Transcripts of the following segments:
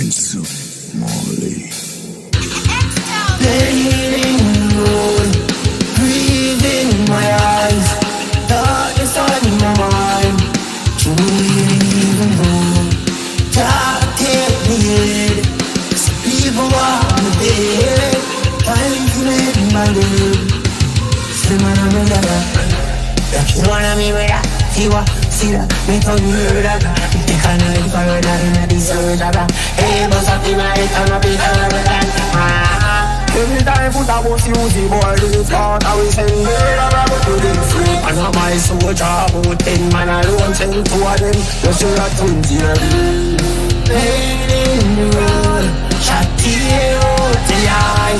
Medz, Malie. Laying in the road, breathing in my eyes, darkness on my mind. Should we even go? Dark take me in. Some people want me dead. Time to live my life. Say man I'm a liar. If you wanna me with that, see that, me told you that. They can't live forever in this world. Hey, boss up in my head, I'm a bit of that. Every time put a boss use the boy to the start, I will send me to the free. And I'm my soldier, about 10 man alone, send 2 of them. Just so that twins here. Pain in the road, shot tear out the eye.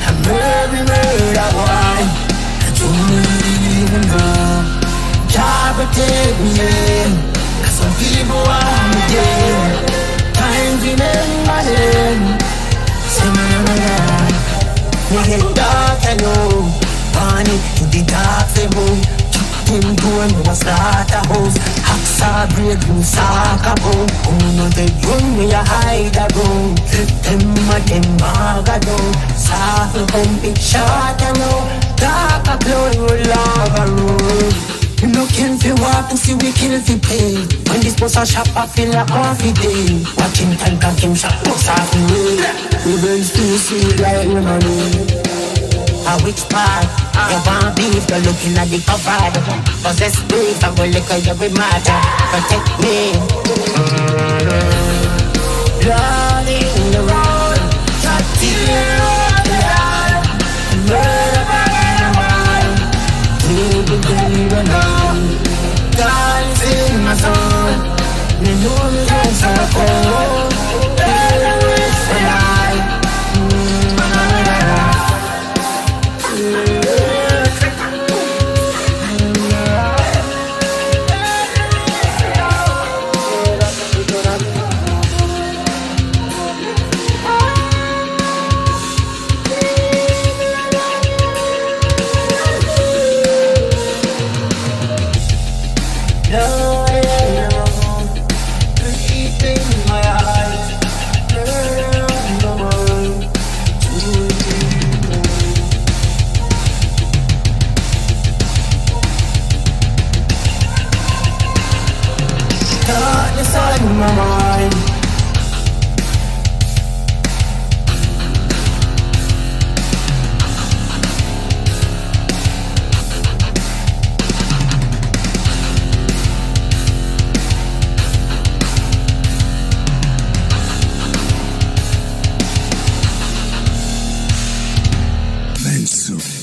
I'm every murder boy. Don't even go. Jah protect me, yeah. Cause some people want me dead. Time to remember them. Say man, we get dark, I know. Panic to the dark, they move. Them going to start a house. Hacksaw break, you sack a bone. Oh no, they run me a hide a room. Flip them a them bag a down. Soft pump it short, I know. Dark a cloud will love a road. You no kill fi walk and see we kill fi pay. When this boss a shop I feel like coffee day. Watching time cock him shop boss off the way. Revenge too sweet like money. A which part? You want beef, you're looking at the cover. Possess beef, I will look at every matter. Protect me. Blood in the road, shot tear on the eye. Murder by the mind. Need to believe alone. God's in my soul. You know me so cold. Better wish for life. My mind. Medz.